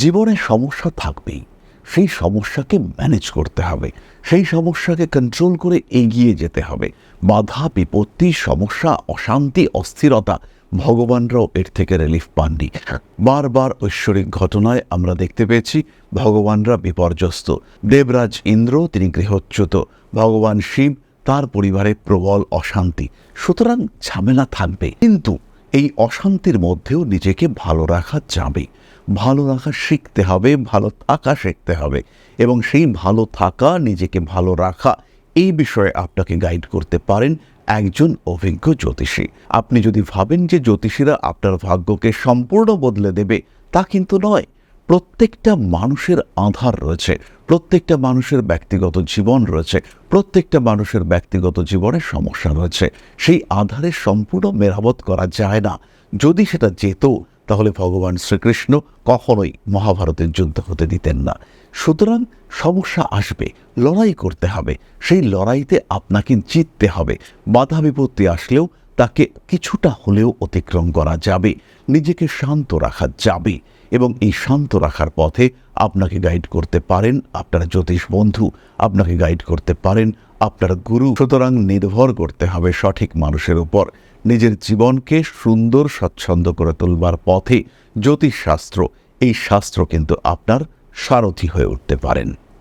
জীবনে সমস্যা থাকবেই, সেই সমস্যাকে ম্যানেজ করতে হবে, সেই সমস্যাকে কন্ট্রোল করে এগিয়ে যেতে হবে। বাধা বিপত্তি, সমস্যা, অশান্তি, অস্থিরতা, ভগবানরাও এর থেকে রিলিফ পাননি। বারবার ঐশ্বরিক ঘটনায় আমরা দেখতে পেয়েছি ভগবানরা বিপর্যস্ত। দেবরাজ ইন্দ্র তিনি গৃহচ্যুত, ভগবান শিব তার পরিবারে প্রবল অশান্তি। সুতরাং ঝামেলা থাকবে, কিন্তু এই অশান্তির মধ্যেও নিজেকে ভালো রাখা যাবে। ভালো রাখা শিখতে হবে, ভালো থাকা শিখতে হবে, এবং সেই ভালো থাকা, নিজেকে ভালো রাখা, এই বিষয়ে আপনাকে গাইড করতে পারেন একজন অভিজ্ঞ জ্যোতিষী। আপনি যদি ভাবেন যে জ্যোতিষীরা আপনার ভাগ্যকে সম্পূর্ণ বদলে দেবে, তা কিন্তু নয়। প্রত্যেকটা মানুষের আধার রয়েছে, প্রত্যেকটা মানুষের ব্যক্তিগত জীবন রয়েছে, প্রত্যেকটা মানুষের ব্যক্তিগত জীবনে সমস্যা রয়েছে। সেই আধারের সম্পূর্ণ মেরামত করা যায় না। যদি সেটা যেত, তাহলে ভগবান শ্রীকৃষ্ণ কখনোই মহাভারতের যুদ্ধ হতে দিতেন না। সুতরাং সমস্যা আসবে, লড়াই করতে হবে, সেই লড়াইতে আপনাকে জিততে হবে। বাধা বিপত্তি আসলেও তাকে কিছুটা হলেও অতিক্রম করা যাবে, নিজেকে শান্ত রাখা যাবে, এবং এই শান্ত রাখার পথে আপনাকে গাইড করতে পারেন আপনার জ্যোতিষ বন্ধু, আপনাকে গাইড করতে পারেন আপনার গুরু। সুতরাং নির্ভর করতে হবে সঠিক মানুষের উপর। নিজের জীবনকে সুন্দর স্বচ্ছন্দ করে তুলবার পথে জ্যোতিষশাস্ত্র, এই শাস্ত্র কিন্তু আপনার সারথি হয়ে উঠতে পারেন।